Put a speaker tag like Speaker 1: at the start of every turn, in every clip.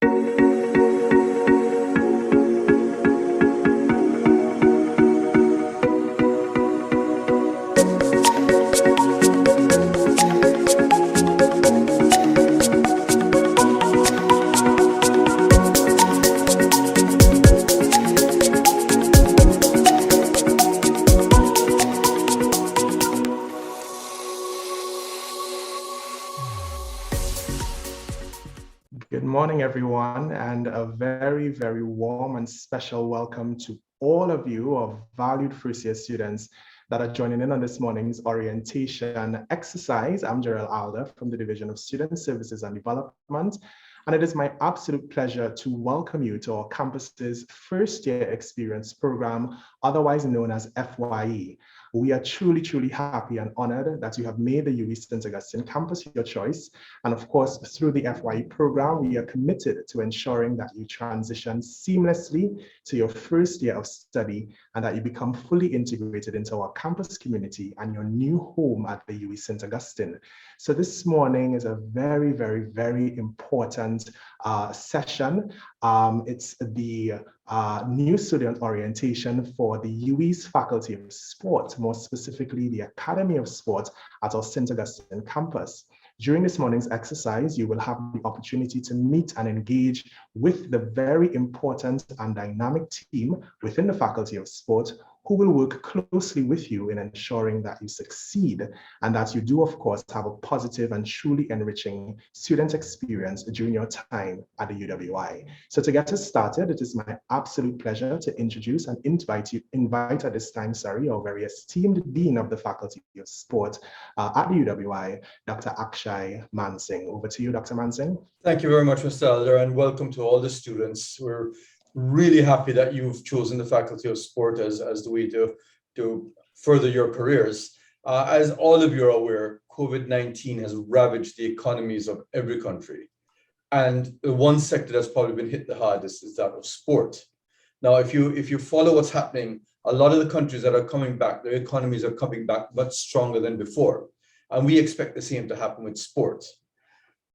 Speaker 1: Good morning, everyone, and a very, very warm and special welcome to all of you, our valued first-year students that are joining in on this morning's orientation exercise. I'm Gerald Alder from the Division of Student Services and Development, and it is my absolute pleasure to welcome you to our campus's first-year experience program, otherwise known as FYE. We are truly, truly happy and honored that you have made the UWI St. Augustine campus your choice. And of course, through the FYE program, we are committed to ensuring that you transition seamlessly to your first year of study and that you become fully integrated into our campus community and your new home at the UWI St. Augustine. So this morning is a very, very, very important session. It's the new student orientation for the UWI's Faculty of Sport, more specifically the Academy of Sport at our St. Augustine campus. During this morning's exercise, you will have the opportunity to meet and engage with the very important and dynamic team within the Faculty of Sport who will work closely with you in ensuring that you succeed and that you do, of course, have a positive and truly enriching student experience during your time at the UWI. So to get us started, it is my absolute pleasure to introduce and invite at this time, our very esteemed Dean of the Faculty of Sport at the UWI, Dr. Akshay Mansingh. Over to you, Dr. Mansingh.
Speaker 2: Thank you very much, Mr. Alder, and welcome to all the students. We're really happy that you've chosen the Faculty of Sport as the way to further your careers. As all of you are aware, COVID-19 has ravaged the economies of every country. And the one sector that's probably been hit the hardest is that of sport. Now, if you follow what's happening, a lot of the countries that are coming back, their economies are coming back much stronger than before. And we expect the same to happen with sport.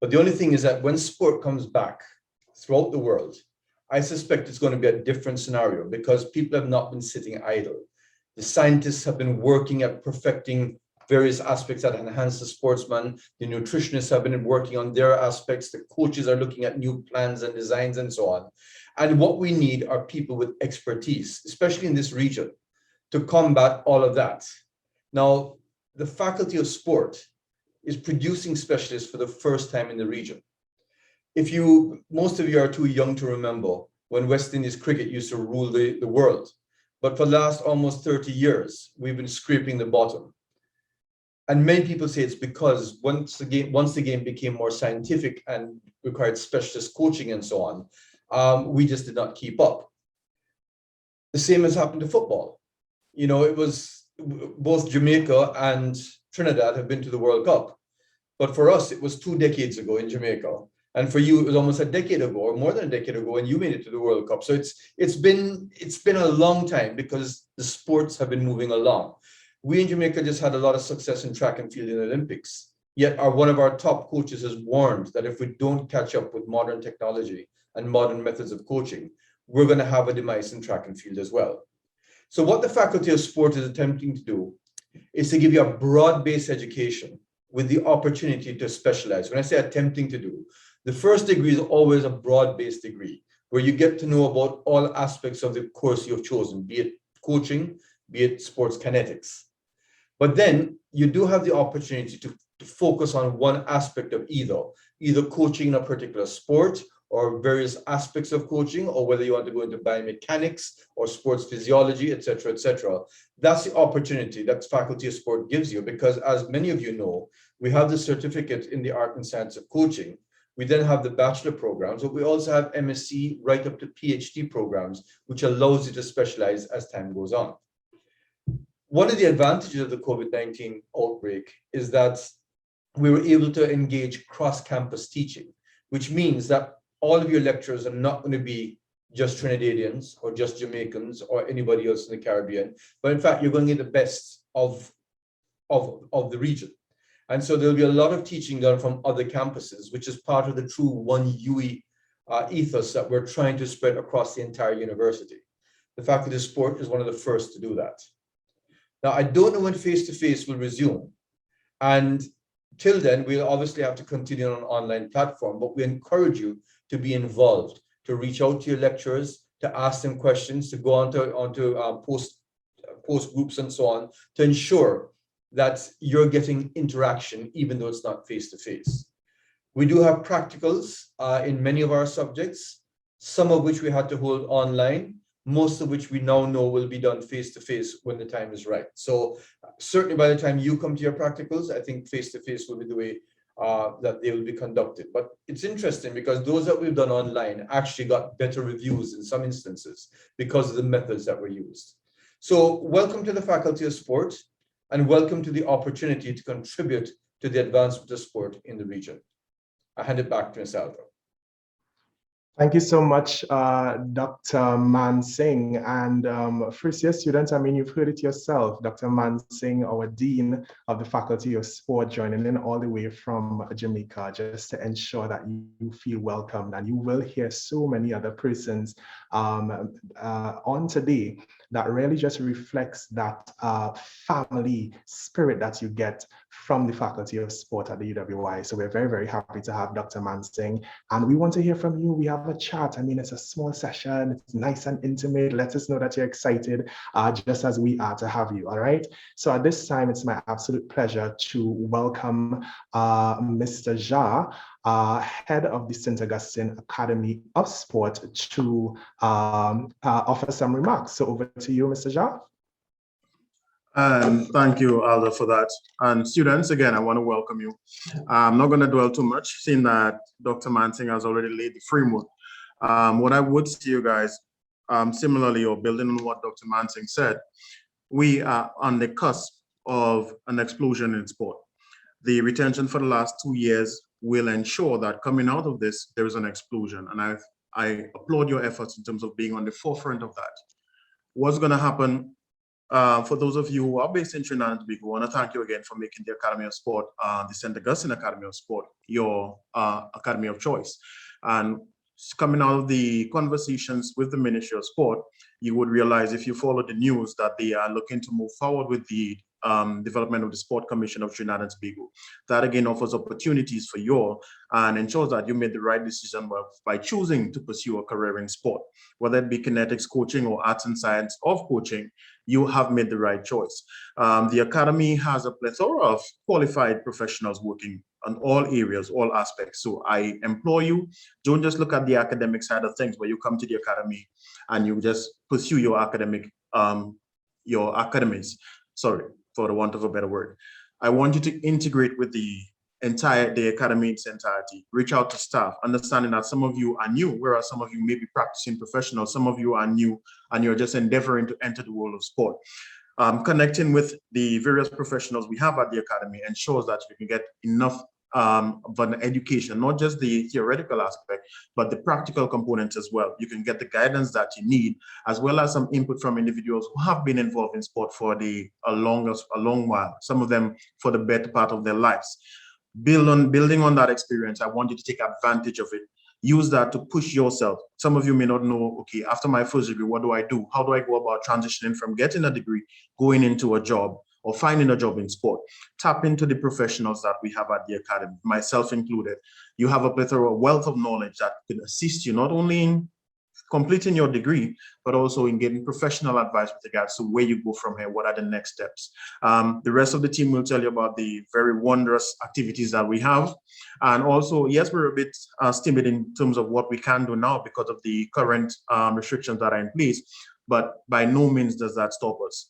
Speaker 2: But the only thing is that when sport comes back throughout the world, I suspect it's going to be a different scenario because people have not been sitting idle. The scientists have been working at perfecting various aspects that enhance the sportsman. The nutritionists have been working on their aspects. The coaches are looking at new plans and designs and so on. And what we need are people with expertise, especially in this region, to combat all of that. Now, the Faculty of Sport is producing specialists for the first time in the region. Most of you are too young to remember when West Indies cricket used to rule the world. But for the last almost 30 years, we've been scraping the bottom. And many people say it's because once the game became more scientific and required specialist coaching and so on, we just did not keep up. The same has happened to football. You know, it was both Jamaica and Trinidad have been to the World Cup. But for us, it was 2 decades ago in Jamaica. And for you, it was almost a decade ago, or more than a decade ago, when you made it to the World Cup. So it's been a long time because the sports have been moving along. We in Jamaica just had a lot of success in track and field in the Olympics. Yet one of our top coaches has warned that if we don't catch up with modern technology and modern methods of coaching, we're going to have a demise in track and field as well. So what the Faculty of Sport is attempting to do is to give you a broad-based education with the opportunity to specialize. When I say attempting to do, the first degree is always a broad-based degree where you get to know about all aspects of the course you've chosen, be it coaching, be it sports kinetics. But then you do have the opportunity to focus on one aspect of either coaching in a particular sport or various aspects of coaching, or whether you want to go into biomechanics or sports physiology, et cetera, et cetera. That's the opportunity that Faculty of Sport gives you because, as many of you know, we have the certificate in the art and science of coaching. We then have the bachelor programs, but we also have MSc right up to PhD programs, which allows you to specialize as time goes on. One of the advantages of the COVID-19 outbreak is that we were able to engage cross-campus teaching, which means that all of your lecturers are not going to be just Trinidadians or just Jamaicans or anybody else in the Caribbean, but in fact, you're going to get the best of the region. And so there'll be a lot of teaching done from other campuses, which is part of the true One UWI ethos that we're trying to spread across the entire university. The Faculty of Sport is one of the first to do that. Now, I don't know when face-to-face will resume. And till then, we'll obviously have to continue on an online platform, but we encourage you to be involved, to reach out to your lecturers, to ask them questions, to go onto post groups and so on, to ensure that you're getting interaction, even though it's not face-to-face. We do have practicals in many of our subjects, some of which we had to hold online, most of which we now know will be done face-to-face when the time is right. So certainly by the time you come to your practicals, I think face-to-face will be the way that they will be conducted. But it's interesting because those that we've done online actually got better reviews in some instances because of the methods that were used. So welcome to the Faculty of Sport and welcome to the opportunity to contribute to the advancement of sport in the region. I hand it back to Ms. Alva.
Speaker 1: Thank you so much, Dr. Man Singh. And first year students, I mean, you've heard it yourself, Dr. Man Singh, our Dean of the Faculty of Sport, joining in all the way from Jamaica, just to ensure that you feel welcomed. And you will hear so many other persons on today that really just reflects that family spirit that you get from the Faculty of Sport at the UWI. So we're very, very happy to have Dr. Man Singh. And we want to hear from you. We have a chat. I mean, it's a small session. It's nice and intimate. Let us know that you're excited, just as we are to have you, all right? So at this time, it's my absolute pleasure to welcome Mr. Jha, head of the St. Augustine Academy of Sport, to offer some remarks. So over to you, Mr. Jha.
Speaker 3: Thank you, Alda, for that. And students, again, I want to welcome you. I'm not going to dwell too much, seeing that Dr. Mansing has already laid the framework. What I would say, you guys, similarly, or building on what Dr. Mansing said, we are on the cusp of an explosion in sport. The retention for the last 2 years will ensure that coming out of this, there is an explosion. And I applaud your efforts in terms of being on the forefront of that. What's going to happen? For those of you who are based in Trinidad and Tobago, I want to thank you again for making the Academy of Sport, the St. Augustine Academy of Sport, your academy of choice. And coming out of the conversations with the Ministry of Sport, you would realize if you follow the news that they are looking to move forward with the development of the Sport Commission of Trinidad and Tobago. That again offers opportunities for you and ensures that you made the right decision by choosing to pursue a career in sport. Whether it be kinetics coaching or arts and science of coaching, you have made the right choice. The Academy has a plethora of qualified professionals working on all areas, all aspects. So I implore you, don't just look at the academic side of things where you come to the Academy and you just pursue your academies, sorry, for the want of a better word. I want you to integrate with the Academy in its entirety. Reach out to staff, understanding that some of you are new, whereas some of you may be practicing professionals, some of you are new and you're just endeavoring to enter the world of sport. Connecting with the various professionals we have at the Academy ensures that you can get enough of an education, not just the theoretical aspect, but the practical components as well. You can get the guidance that you need, as well as some input from individuals who have been involved in sport for a long while, some of them for the better part of their lives. Building on that experience, I want you to take advantage of it. Use that to push yourself. Some of you may not know, okay, after my first degree, what do I do? How do I go about transitioning from getting a degree, going into a job, or finding a job in sport? Tap into the professionals that we have at the Academy, myself included. You have a plethora, wealth of knowledge that can assist you not only in completing your degree, but also in getting professional advice with regards to where you go from here, what are the next steps. The rest of the team will tell you about the very wondrous activities that we have. And also, yes, we're a bit timid in terms of what we can do now because of the current restrictions that are in place, but by no means does that stop us.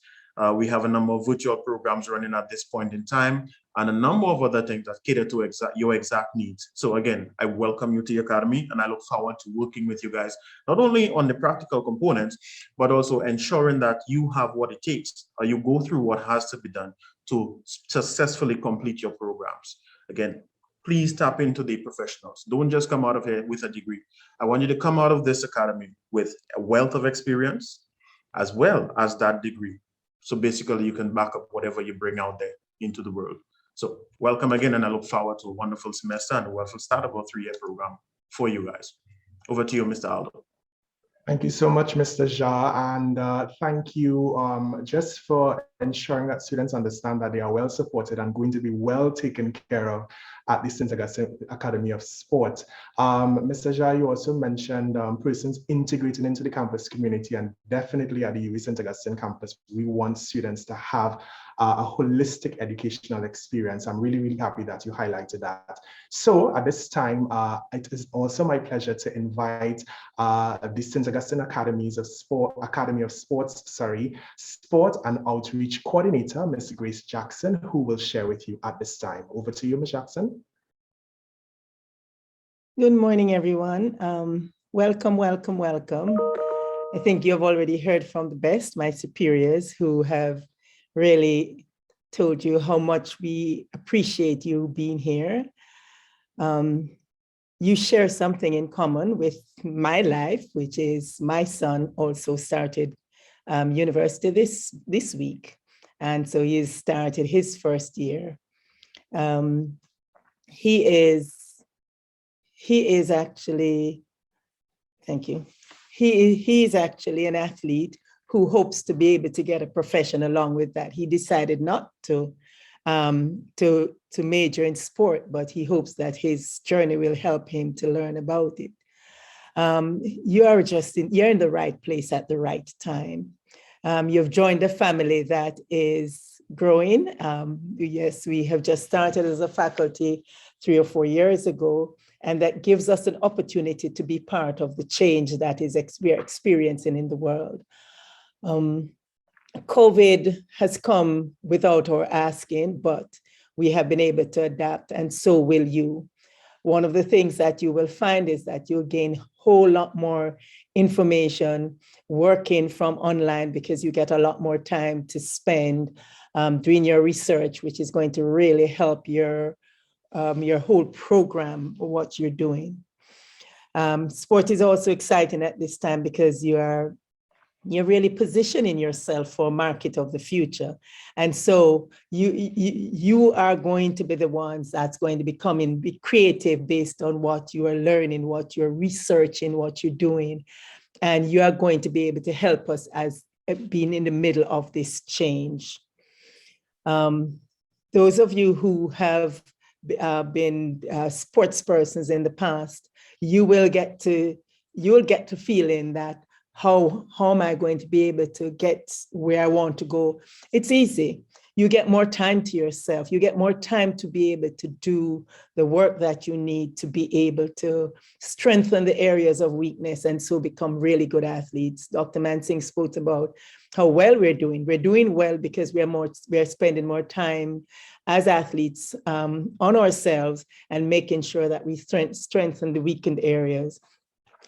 Speaker 3: We have a number of virtual programs running at this point in time and a number of other things that cater to your exact needs. So again, I welcome you to the Academy and I look forward to working with you guys, not only on the practical components, but also ensuring that you have what it takes or you go through what has to be done to successfully complete your programs. Again, please tap into the professionals. Don't just come out of here with a degree. I want you to come out of this Academy with a wealth of experience as well as that degree. So basically you can back up whatever you bring out there into the world. So welcome again, and I look forward to a wonderful semester and a wonderful start of our 3-year program for you guys. Over to you, Mr. Aldo.
Speaker 1: Thank you so much, Mr. Jha, and thank you just for ensuring that students understand that they are well supported and going to be well taken care of at the St. Augustine Academy of Sport. Mr. Jha, you also mentioned persons integrating into the campus community, and definitely at the UWI St. Augustine campus, we want students to have a holistic educational experience. I'm really, really happy that you highlighted that. So at this time, it is also my pleasure to invite the St. Augustine Academy of Sports, Sport and Outreach Coordinator, Ms. Grace Jackson, who will share with you at this time. Over to you, Ms. Jackson.
Speaker 4: Good morning, everyone. Welcome, welcome, welcome. I think you've already heard from the best, my superiors, who have really told you how much we appreciate you being here. You share something in common with my life, which is my son also started university this week. And so he's started his first year. He is actually, thank you. He is actually an athlete who hopes to be able to get a profession along with that. He decided not to major in sport, but he hopes that his journey will help him to learn about it. You're in the right place at the right time. You've joined a family that is growing. Yes, we have just started as a faculty 3 or 4 years ago, and that gives us an opportunity to be part of the change that we're experiencing in the world. COVID has come without our asking, but we have been able to adapt, and so will you. One of the things that you will find is that you'll gain a whole lot more information working from online, because you get a lot more time to spend doing your research, which is going to really help your whole program, what you're doing. Sport is also exciting at this time because you're really positioning yourself for a market of the future. And so you are going to be the ones that's going to be creative based on what you are learning, what you're researching, what you're doing. And you are going to be able to help us as being in the middle of this change. Those of you who have been sports persons in the past, you'll get to feeling that how am I going to be able to get where I want to go? It's easy. You get more time to yourself. You get more time to be able to do the work that you need to be able to strengthen the areas of weakness and so become really good athletes. Dr. Mansingh spoke about how well we're doing. We're doing well because we're spending more time as athletes on ourselves and making sure that we strengthen the weakened areas.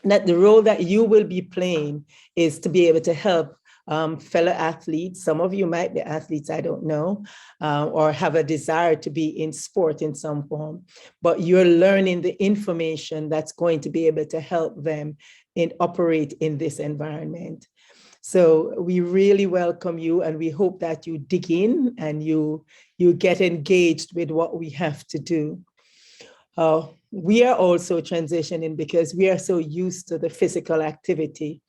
Speaker 4: That the role that you will be playing is to be able to help fellow athletes. Some of you might be athletes, I don't know, or have a desire to be in sport in some form, but you're learning the information that's going to be able to help them operate in this environment. So we really welcome you, and we hope that you dig in and you get engaged with what we have to do. We are also transitioning because we are so used to the physical activity.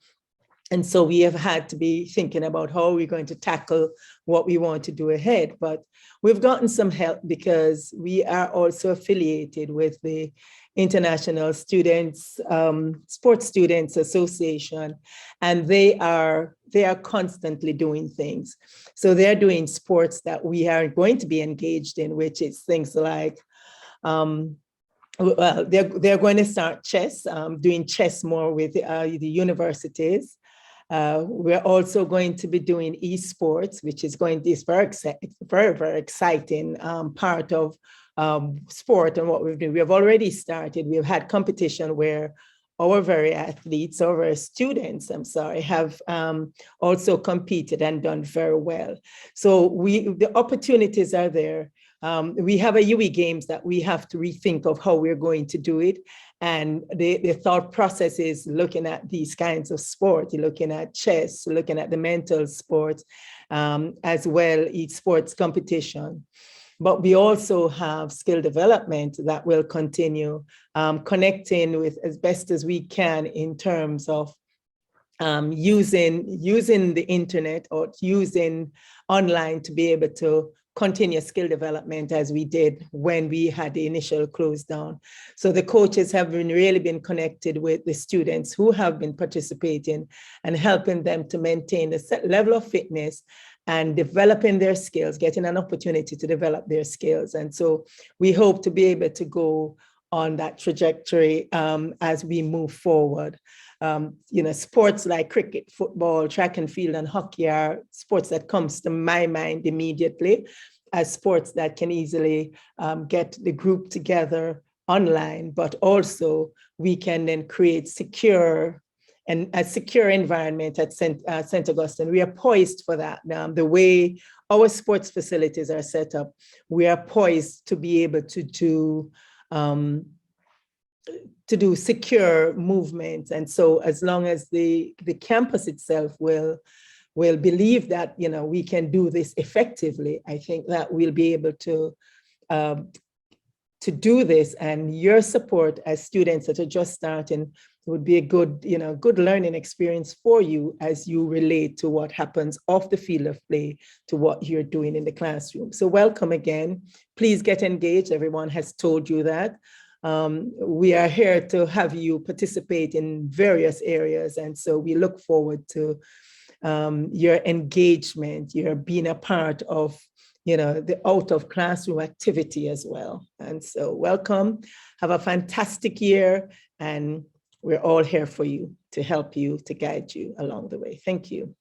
Speaker 4: And so we have had to be thinking about how we're going to tackle what we want to do ahead. But we've gotten some help because we are also affiliated with the International Sports Students Association, and they are constantly doing things. So they're doing sports that we are going to be engaged in, which is things like, well, they're going to start chess, doing chess more with the universities. We're also going to be doing esports, which is very, very exciting part of sport and what we've done. We have already started. We've had competition where our very athletes, our very students, have also competed and done very well. So the opportunities are there. We have a UWI Games that we have to rethink of how we're going to do it. And the thought process is looking at these kinds of sport. You're looking at chess, looking at the mental sports, as well, esports competition. But we also have skill development that will continue, connecting with as best as we can in terms of using the internet or using online to be able to continue skill development as we did when we had the initial close down. So the coaches have really been connected with the students who have been participating and helping them to maintain a set level of fitness and developing their skills, getting an opportunity to develop their skills. And so we hope to be able to go on that trajectory as we move forward. Sports like cricket, football, track and field, and hockey are sports that comes to my mind immediately as sports that can easily get the group together online, but also we can then create a secure environment at St. Augustine. We are poised for that. The way our sports facilities are set up, we are poised to be able to do secure movements. And so as long as the campus itself will believe that, we can do this effectively, I think that we'll be able to do this. And your support as students that are just starting would be a good learning experience for you as you relate to what happens off the field of play to what you're doing in the classroom. So welcome again. Please get engaged. Everyone has told you that. We are here to have you participate in various areas. And so we look forward to your engagement, your being a part of, the out of classroom activity as well. And so welcome, have a fantastic year, and we're all here for you to help you, to guide you along the way. Thank you.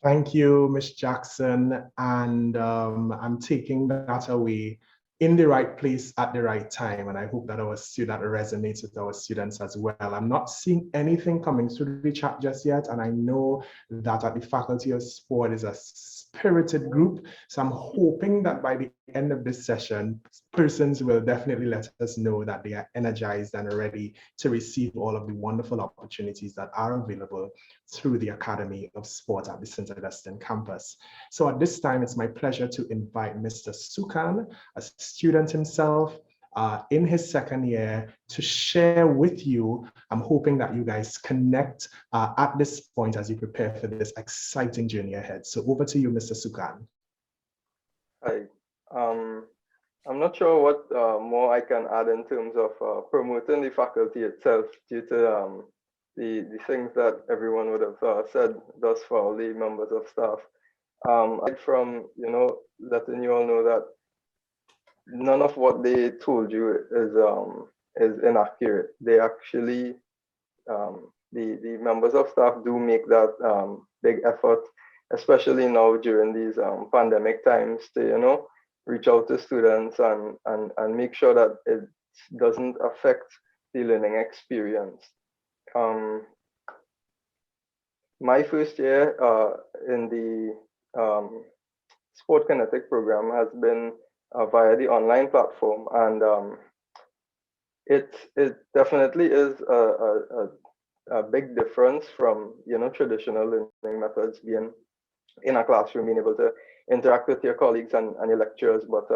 Speaker 1: Thank you, Ms. Jackson. And I'm taking that away in the right place at the right time. And I hope that that resonates with our students as well. I'm not seeing anything coming through the chat just yet. And I know that at the Faculty of Sport is a spirited group. So I'm hoping that by the end of this session, persons will definitely let us know that they are energized and ready to receive all of the wonderful opportunities that are available through the Academy of Sport at the St. Augustine campus. So at this time, it's my pleasure to invite Mr. Sukan, a student himself in his second year, to share with you. I'm hoping that you guys connect at this point as you prepare for this exciting journey ahead. So over to you, Mr. Sukan.
Speaker 5: Hi. I'm not sure what more I can add in terms of promoting the faculty itself due to the things that everyone would have said thus far, all the members of staff. Aside from, letting you all know that none of what they told you is inaccurate. They actually, the members of staff do make that big effort, especially now during these pandemic times, to reach out to students and make sure that it doesn't affect the learning experience. My first year in the Sport Kinetic program has been via the online platform, and it definitely is a big difference from traditional learning methods, being in a classroom, being able to interact with your colleagues and your lecturers. But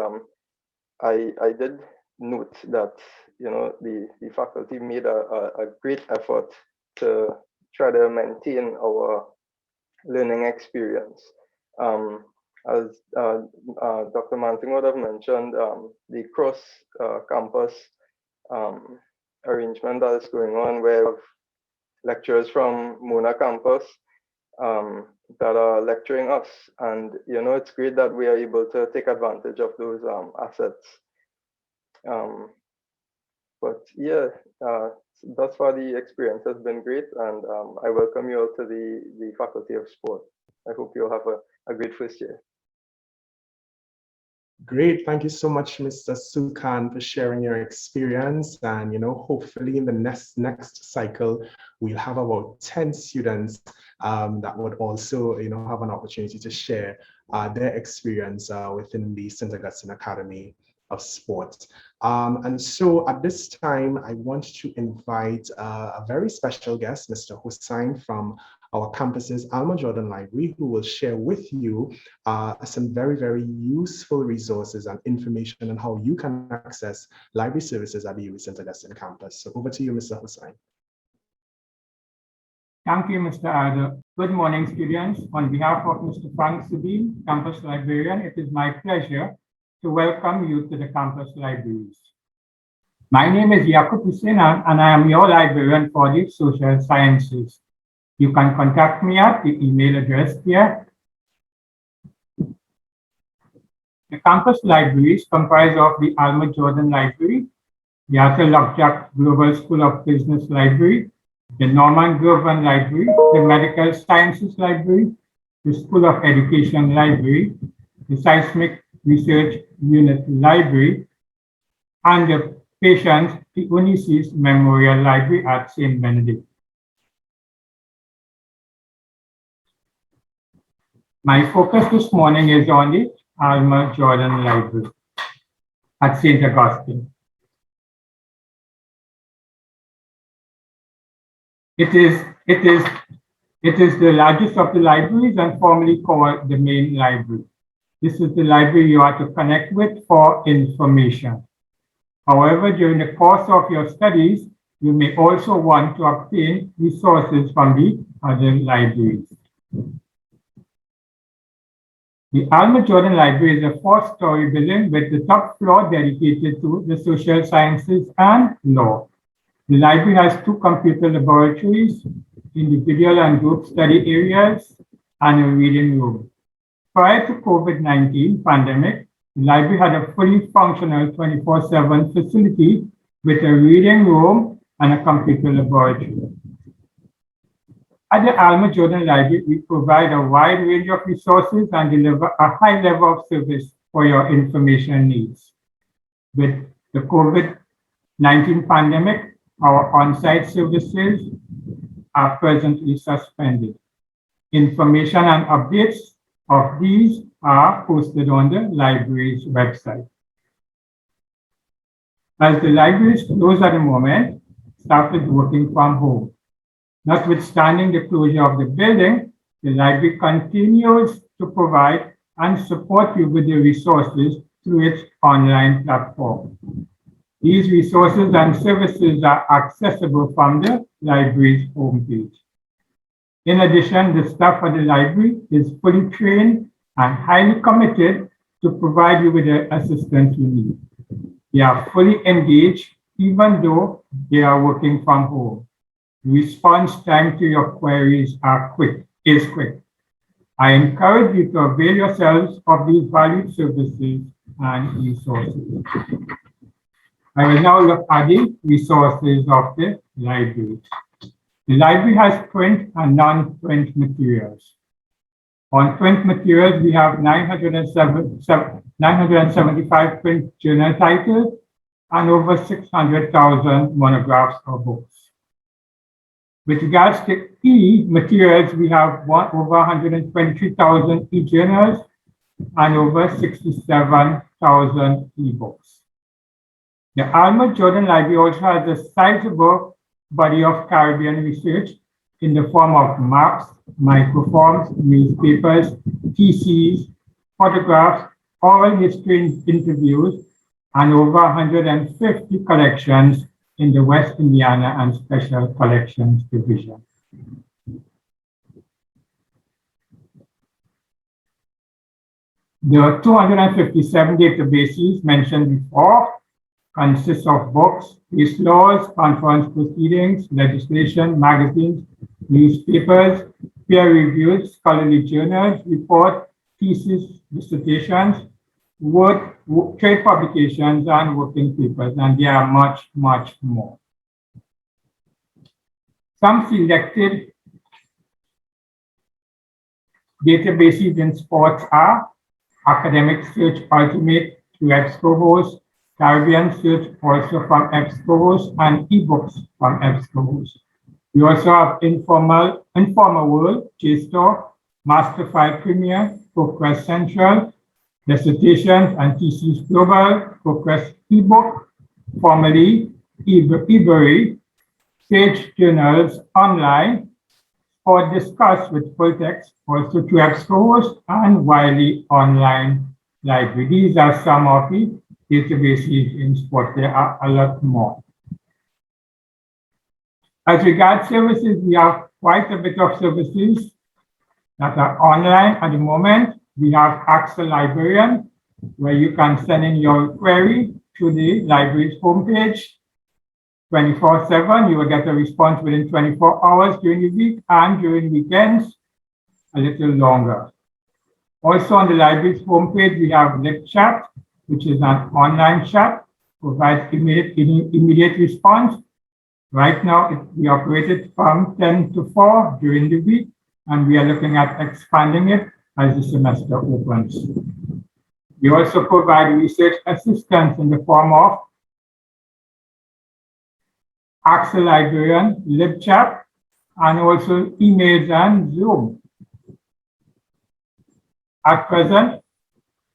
Speaker 5: I did note that the faculty made a great effort to try to maintain our learning experience. As Dr. Manting would have mentioned, the cross campus arrangement that is going on, where we have lecturers from Mona campus that are lecturing us, and it's great that we are able to take advantage of those assets. But yeah, thus far the experience has been great, and I welcome you all to the Faculty of Sport. I hope you'll have a great first year.
Speaker 1: Great, thank you so much, Mr. Sukan, for sharing your experience. And hopefully in the next cycle, we'll have about 10 students that would also have an opportunity to share their experience within the St. Augustine Academy of sport. And so at this time, I want to invite a very special guest, Mr. Hussain from our campus's Alma Jordan Library, who will share with you some very, very useful resources and information on how you can access library services at the UWI St. Augustine campus. So over to you, Mr. Hussain.
Speaker 6: Thank you, Mr. Addo. Good morning, students. On behalf of Mr. Frank Sabine, campus librarian, it is my pleasure to welcome you to the campus libraries. My name is Yakub Hussain, and I am your librarian for the social sciences. You can contact me at the email address here. The campus libraries comprise of the Alma Jordan Library, the Arthur Lockjack Global School of Business Library, the Norman Groven Library, the Medical Sciences Library, the School of Education Library, the Seismic Research Unit Library, and the Patience Onassis Memorial Library at St. Benedict. My focus this morning is on the Alma Jordan Library at St. Augustine. It is the largest of the libraries and formerly called the main library. This is the library you are to connect with for information. However, during the course of your studies, you may also want to obtain resources from the other libraries. The Alma Jordan Library is a 4-story building with the top floor dedicated to the social sciences and law. The library has 2 computer laboratories, individual and group study areas, and a reading room. Prior to COVID-19 pandemic, the library had a fully functional 24/7 facility with a reading room and a computer laboratory. At the Alma Jordan Library, we provide a wide range of resources and deliver a high level of service for your information needs. With the COVID-19 pandemic, our on-site services are presently suspended. Information and updates of these are posted on the library's website. As the library is closed at the moment, staff is working from home. Notwithstanding the closure of the building, the library continues to provide and support you with the resources through its online platform. These resources and services are accessible from the library's homepage. In addition, the staff at the library is fully trained and highly committed to provide you with the assistance you need. They are fully engaged even though they are working from home. Response time to your queries is quick. I encourage you to avail yourselves of these valued services and resources. I will now look at the resources of the library. The library has print and non-print materials. On print materials, we have 975 print journal titles and over 600,000 monographs or books. With regards to e-materials, we have over 123,000 e-journals and over 67,000 e-books. The Alma Jordan Library also has a sizable body of Caribbean research in the form of maps, microforms, newspapers, theses, photographs, oral history interviews, and over 150 collections in the West Indiana and Special Collections Division. The 257 databases mentioned before consist of books, case laws, conference proceedings, legislation, magazines, newspapers, peer-reviewed scholarly journals, reports, theses, dissertations, trade publications, and working papers, and there are much, much more. Some selected databases in sports are Academic Search Ultimate through EBSCO, Caribbean Search also from EBSCO, and eBooks from EBSCO. We also have Informal World, JSTOR, Masterfile Premier, ProQuest Central, dissertations and thesis global, focus ebook, formerly eBury, Sage journals online, or discuss with full text, also to EBSCO and Wiley online library. These are some of the databases in sport. There are a lot more. As regards services, we have quite a bit of services that are online at the moment. We have Ask the Librarian, where you can send in your query to the library's homepage 24/7. You will get a response within 24 hours during the week, and during weekends, a little longer. Also on the library's homepage, we have LibChat, which is an online chat, provides immediate response. Right now, we operate it from 10 to 4 during the week, and we are looking at expanding it as the semester opens. We also provide research assistance in the form of Ask the Librarian, LibChat, and also emails and Zoom. At present,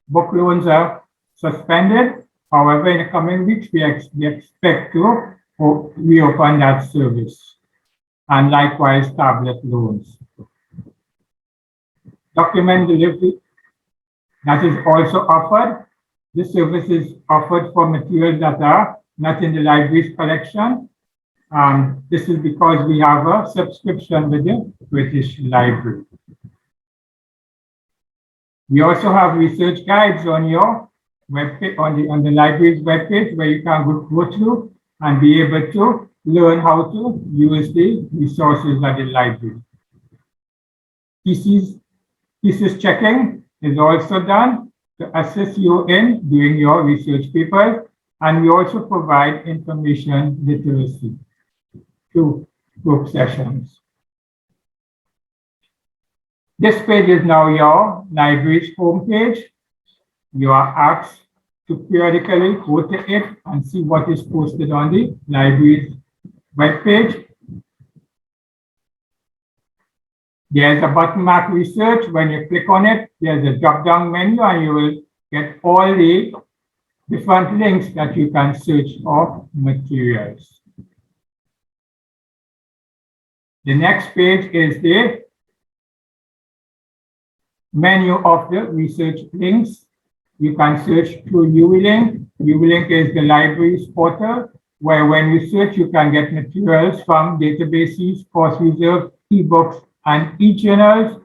Speaker 6: book loans are suspended. However, in the coming weeks, we expect to reopen that service, and likewise tablet loans. Document delivery, that is also offered. This service is offered for materials that are not in the library's collection. This is because we have a subscription with the British Library. We also have research guides on your webpage, on the library's webpage, where you can go through and be able to learn how to use the resources at the library. Thesis checking is also done to assist you in doing your research papers, and we also provide information literacy through group sessions. This page is now your library's homepage. You are asked to periodically go to it and see what is posted on the library's webpage. There's a button marked research. When you click on it, there's a drop-down menu, and you will get all the different links that you can search for materials. The next page is the menu of the research links. You can search through UWeLink. UWeLink is the library's portal, where when you search, you can get materials from databases, course reserves, ebooks, and e-journals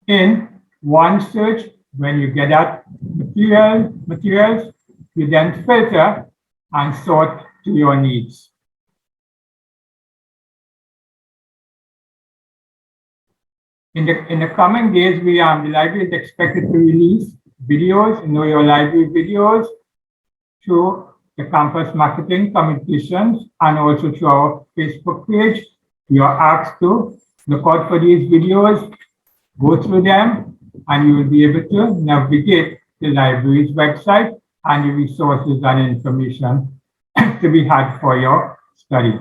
Speaker 6: in one search. When you get that materials, you then filter and sort to your needs. In the coming days, the library is expected to release videos, Know Your Library videos, through the campus marketing communications and also through our Facebook page. You are asked to look out for these videos, go through them, and you will be able to navigate the library's website and the resources and information to be had for your study.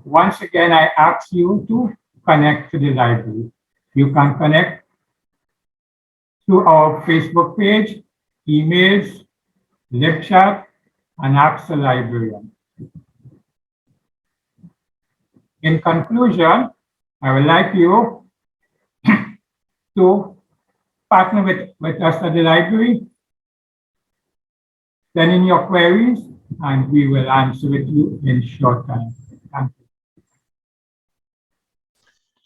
Speaker 6: Once again, I ask you to connect to the library. You can connect through our Facebook page, emails, LibChat, and Ask the Librarian. In conclusion, I would like you to partner with us at the library, send in your queries, and we will answer it you in short time. Thank you.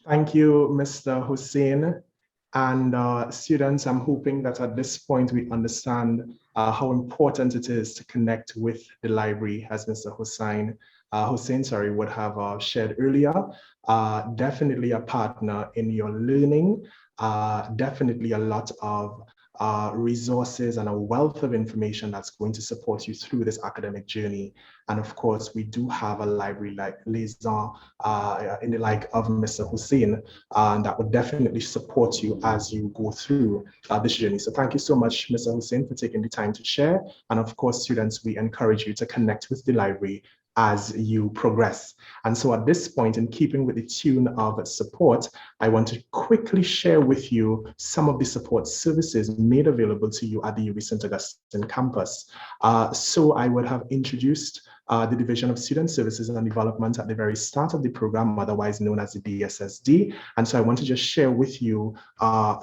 Speaker 1: Thank you, Mr. Hussein. And students, I'm hoping that at this point we understand how important it is to connect with the library, as Mr. Hussein would have shared earlier. Definitely a partner in your learning, definitely a lot of resources and a wealth of information that's going to support you through this academic journey. And of course, we do have a library liaison in the like of Mr. Hussein that would definitely support you as you go through this journey. So thank you so much, Mr. Hussein, for taking the time to share. And of course, students, we encourage you to connect with the library as you progress. And so at this point, in keeping with the tune of support, I want to quickly share with you some of the support services made available to you at the UB St. Augustine campus. So I would have introduced the Division of Student Services and Development at the very start of the program, otherwise known as the DSSD. And so I want to just share with you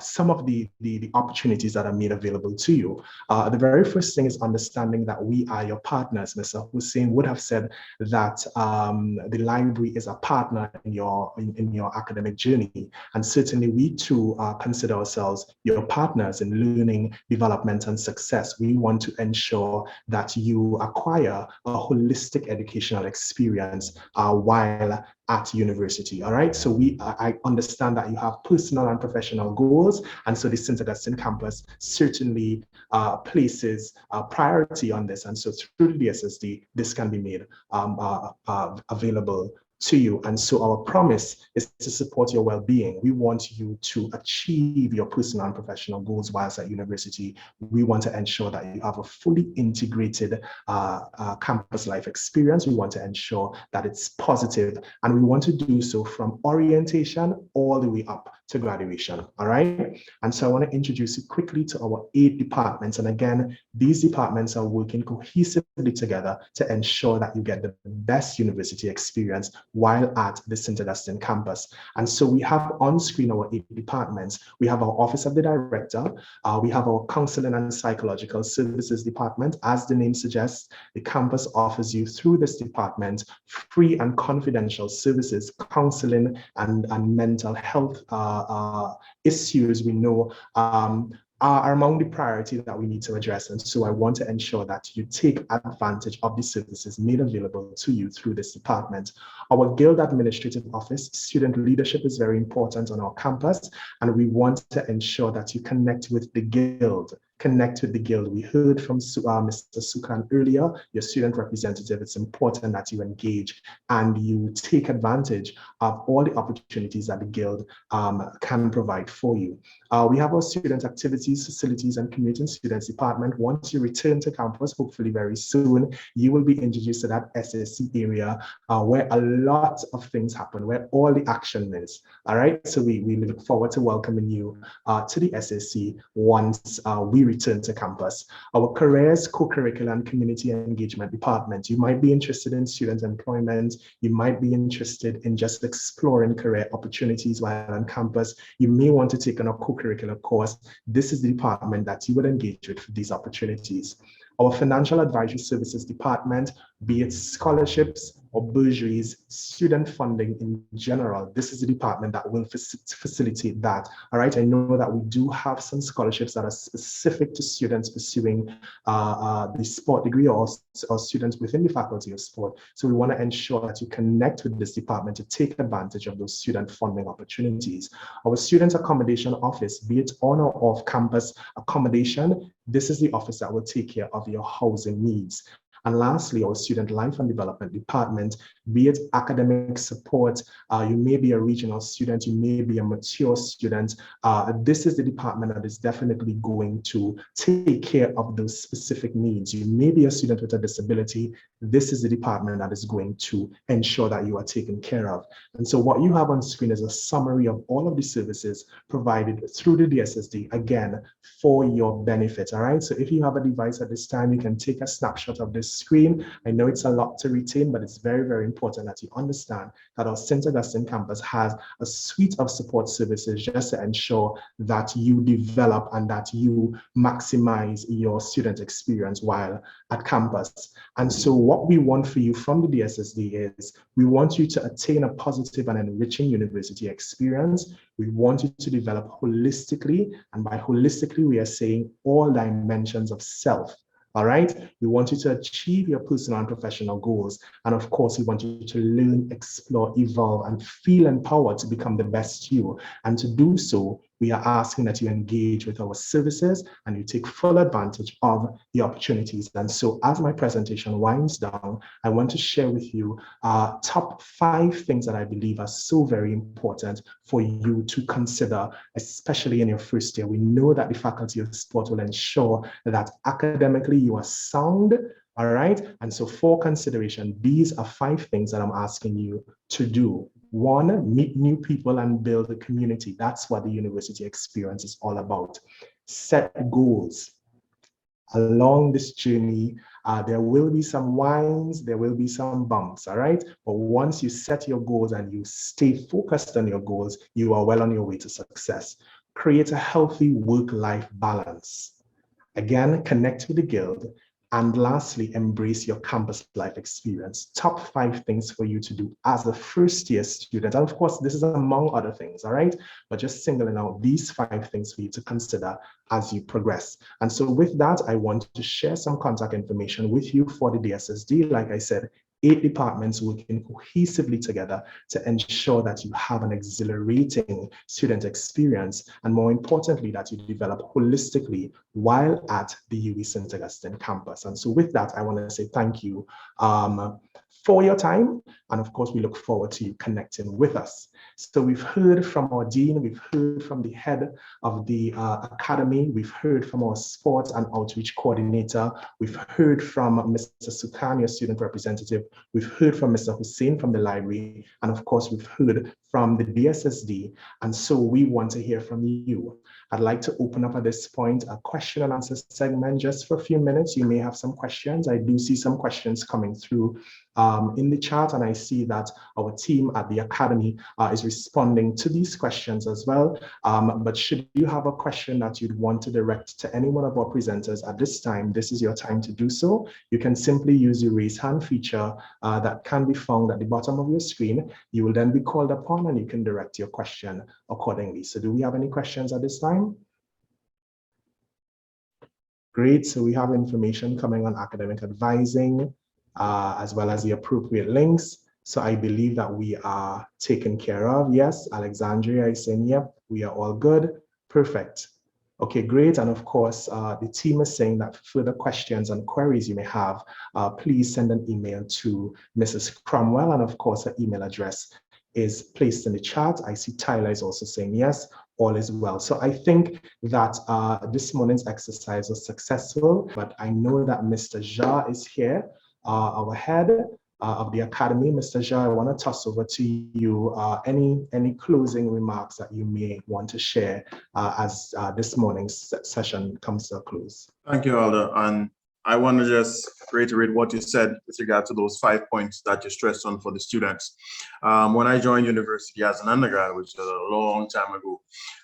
Speaker 1: some of the opportunities that are made available to you. The very first thing is understanding that we are your partners. Mr. Hussein would have said that the library is a partner in your academic journey. And certainly we too consider ourselves your partners in learning, development, and success. We want to ensure that you acquire a holistic educational experience while at university. All right. So I understand that you have personal and professional goals. And so the St. Augustine campus certainly places priority on this. And so through the DSSD, this can be made available to you. And so our promise is to support your well-being. We want you to achieve your personal and professional goals whilst at university. We want to ensure that you have a fully integrated campus life experience. We want to ensure that it's positive, and we want to do so from orientation all the way up to graduation. All right. And so I want to introduce you quickly to our 8 departments. And again, these departments are working cohesively together to ensure that you get the best university experience while at the St. Augustine campus. And so we have on screen our 8 departments. We have our Office of the Director. We have our Counseling and Psychological Services Department. As the name suggests, the campus offers you through this department free and confidential services, counseling and mental health issues we know are among the priorities that we need to address. And so I want to ensure that you take advantage of the services made available to you through this department. Our Guild Administrative Office, student leadership is very important on our campus, and we want to ensure that you connect with the Guild. Connect with the Guild. We heard from Mr. Sukan earlier, your student representative. It's important that you engage and you take advantage of all the opportunities that the Guild can provide for you. We have our student activities, facilities, and commuting students department. Once you return to campus, hopefully very soon, you will be introduced to that SSC area where a lot of things happen, where all the action is. All right, so we look forward to welcoming you to the SSC once we return to campus. Our careers, co-curricular, and community engagement department. You might be interested in student employment. You might be interested in just exploring career opportunities while on campus. You may want to take on a co-curricular course. This is the department that you would engage with for these opportunities. Our financial advisory services department, be it scholarships or bursaries, student funding in general, this is the department that will facilitate that. All right, I know that we do have some scholarships that are specific to students pursuing the sport degree or students within the faculty of sport. So we want to ensure that you connect with this department to take advantage of those student funding opportunities. Our student accommodation office, be it on or off campus accommodation, this is the office that will take care of your housing needs. And lastly, our Student Life and Development Department, be it academic support, you may be a regional student, you may be a mature student. This is the department that is definitely going to take care of those specific needs. You may be a student with a disability. This is the department that is going to ensure that you are taken care of. And so what you have on screen is a summary of all of the services provided through the DSSD, again, for your benefit. All right. So if you have a device at this time, you can take a snapshot of this screen. I know it's a lot to retain, but it's very, very important that you understand that our St. Augustine campus has a suite of support services just to ensure that you develop and that you maximize your student experience while at campus. And so what we want for you from the DSSD is we want you to attain a positive and enriching university experience. We want you to develop holistically, and by holistically, we are saying all dimensions of self. All right. We want you to achieve your personal and professional goals. And of course, we want you to learn, explore, evolve, and feel empowered to become the best you. And to do so, we are asking that you engage with our services and you take full advantage of the opportunities. And so as my presentation winds down, I want to share with you top 5 things that I believe are so very important for you to consider, especially in your first year. We know that the Faculty of Sport will ensure that academically you are sound, All right. And so for consideration, these are 5 things that I'm asking you to do. 1, meet new people and build a community. That's what the university experience is all about. Set goals. Along this journey, there will be some wines, there will be some bumps, all right? But once you set your goals and you stay focused on your goals, you are well on your way to success. Create a healthy work-life balance. Again, connect with the guild. And lastly, embrace your campus life experience. Top 5 things for you to do as a first-year student. And of course, this is among other things, all right? But just singling out these 5 things for you to consider as you progress. And so with that, I want to share some contact information with you for the DSSD. Like I said, 8 departments working cohesively together to ensure that you have an exhilarating student experience, and more importantly, that you develop holistically while at the UWI St. Augustine campus. And so with that, I want to say thank you for your time. And of course, we look forward to you connecting with us. So we've heard from our dean, we've heard from the head of the academy, we've heard from our sports and outreach coordinator, we've heard from Mr. Sukan, your student representative, we've heard from Mr. Hussein from the library, and of course, we've heard from the DSSD. And so we want to hear from you. I'd like to open up at this point a question and answer segment just for a few minutes. You may have some questions. I do see some questions coming through in the chat, and I see that our team at the Academy is responding to these questions as well. But should you have a question that you'd want to direct to any one of our presenters at this time, this is your time to do so. You can simply use the raise hand feature that can be found at the bottom of your screen. You will then be called upon and you can direct your question accordingly. So do we have any questions at this time? Great, so we have information coming on academic advising, as well as the appropriate links. So I believe that we are taken care of. Yes, Alexandria is saying, yep, we are all good. Perfect. Okay, great. And of course, the team is saying that for further questions and queries you may have, please send an email to Mrs. Cromwell. And of course, her email address is placed in the chat. I see Tyler is also saying yes, all is well. So I think that this morning's exercise was successful, but I know that Mr. Jha is here, our head of the Academy. Mr. Jha, I want to toss over to you any closing remarks that you may want to share as this morning's session comes to a close.
Speaker 3: Thank you, Alder. And I want to just reiterate what you said with regard to those 5 points that you stressed on for the students. When I joined university as an undergrad, which was a long time ago,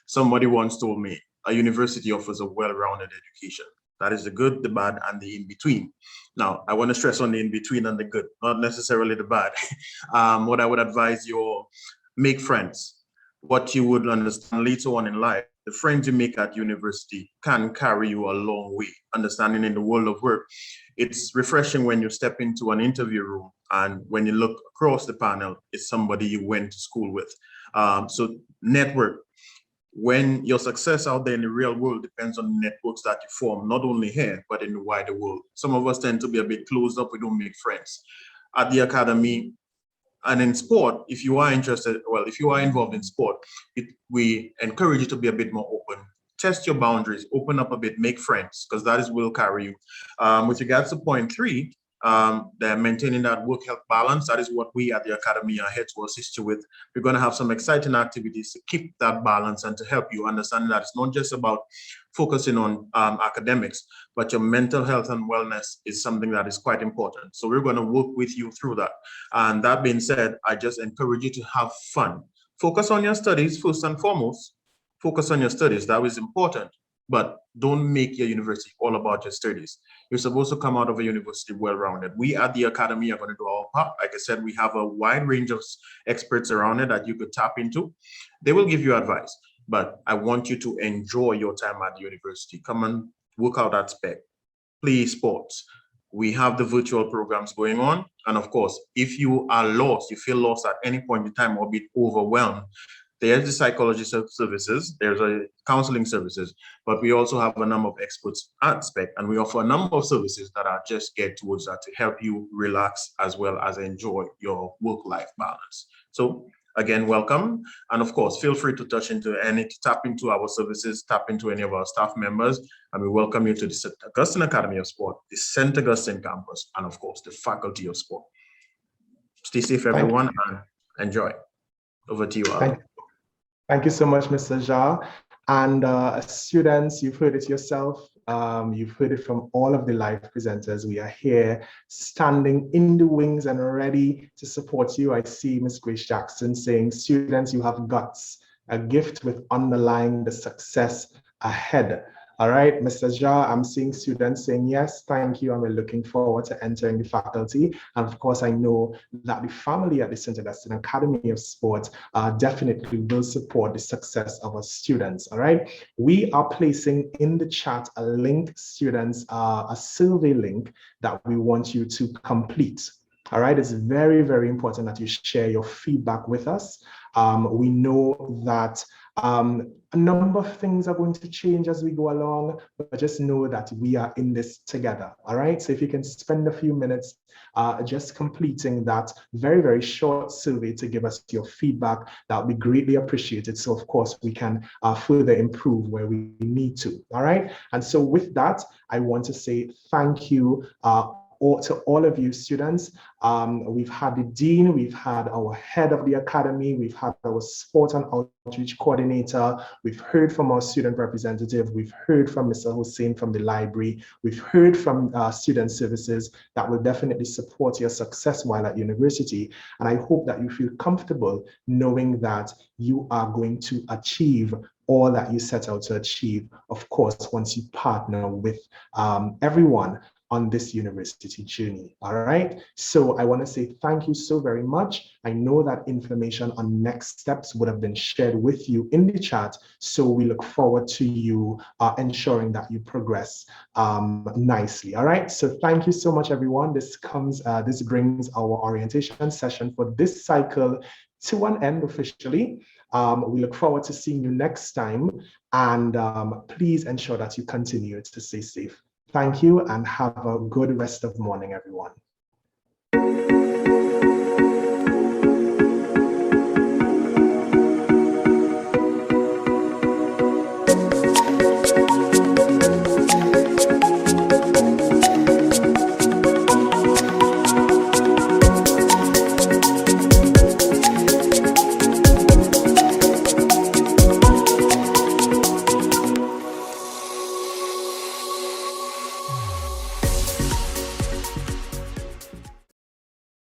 Speaker 3: somebody once told me a university offers a well-rounded education. That is the good, the bad, and the in-between. Now, I want to stress on the in-between and the good, not necessarily the bad. What I would advise you all, make friends. What you would understand later on in life, the friends you make at university can carry you a long way. Understanding in the world of work, it's refreshing when you step into an interview room and when you look across the panel, it's somebody you went to school with. So network. When your success out there in the real world depends on the networks that you form, not only here, but in the wider world. Some of us tend to be a bit closed up, we don't make friends. At the Academy and in sport, if you are interested, well, if you are involved in sport, we encourage you to be a bit more open. Test your boundaries, open up a bit, make friends, because that will carry you. With regards to point 3, they're maintaining that work-health balance. That is what we at the Academy are here to assist you with. We're going to have some exciting activities to keep that balance and to help you understand that it's not just about focusing on academics, but your mental health and wellness is something that is quite important. So we're going to work with you through that. And that being said, I just encourage you to have fun. Focus on your studies first and foremost. Focus on your studies. That is important. But don't make your university all about your studies. You're supposed to come out of a university well-rounded. We at the Academy are going to do our part. Like I said, we have a wide range of experts around it that you could tap into. They will give you advice, but I want you to enjoy your time at the university. Come and work out that spec. Play sports. We have the virtual programs going on. And of course, if you are lost, you feel lost at any point in time or be overwhelmed, there's the psychology services, there's a counseling services, but we also have a number of experts at SPEC, and we offer a number of services that are just geared towards that to help you relax as well as enjoy your work-life balance. So Again, welcome. And of course, feel free to tap into our services, tap into any of our staff members. And we welcome you to the St. Augustine Academy of Sport, the St. Augustine campus, and of course, the Faculty of Sport. Stay safe, everyone, and enjoy. Over to you, Alma.
Speaker 1: Thank you so much, Mr. Jha. And students, you've heard it yourself. You've heard it from all of the live presenters. We are here standing in the wings and ready to support you. I see Ms. Grace Jackson saying, students, you have guts, a gift with underlying the success ahead. All right, Mr. Jha, I'm seeing students saying, yes, thank you, and we're looking forward to entering the faculty. And of course, I know that the family at the St. Augustine Academy of Sport definitely will support the success of our students, all right? We are placing in the chat a link, students, a survey link that we want you to complete. All right, it's very, very important that you share your feedback with us. We know that a number of things are going to change as we go along, but just know that we are in this together, all right? So if you can spend a few minutes just completing that very, very short survey to give us your feedback, that would be greatly appreciated. So of course, we can further improve where we need to, all right? And so with that, I want to say thank you to all of you students. We've had the dean, we've had our head of the academy, we've had our sport and outreach coordinator, we've heard from our student representative, we've heard from Mr. Hussein from the library, we've heard from student services that will definitely support your success while at university. And I hope that you feel comfortable knowing that you are going to achieve all that you set out to achieve, of course, once you partner with everyone on this university journey, all right? So I want to say thank you so very much. I know that information on next steps would have been shared with you in the chat, so we look forward to you ensuring that you progress nicely, all right? So thank you so much, everyone. This brings our orientation session for this cycle to an end officially. We look forward to seeing you next time, and please ensure that you continue to stay safe. Thank you, and have a good rest of morning, everyone.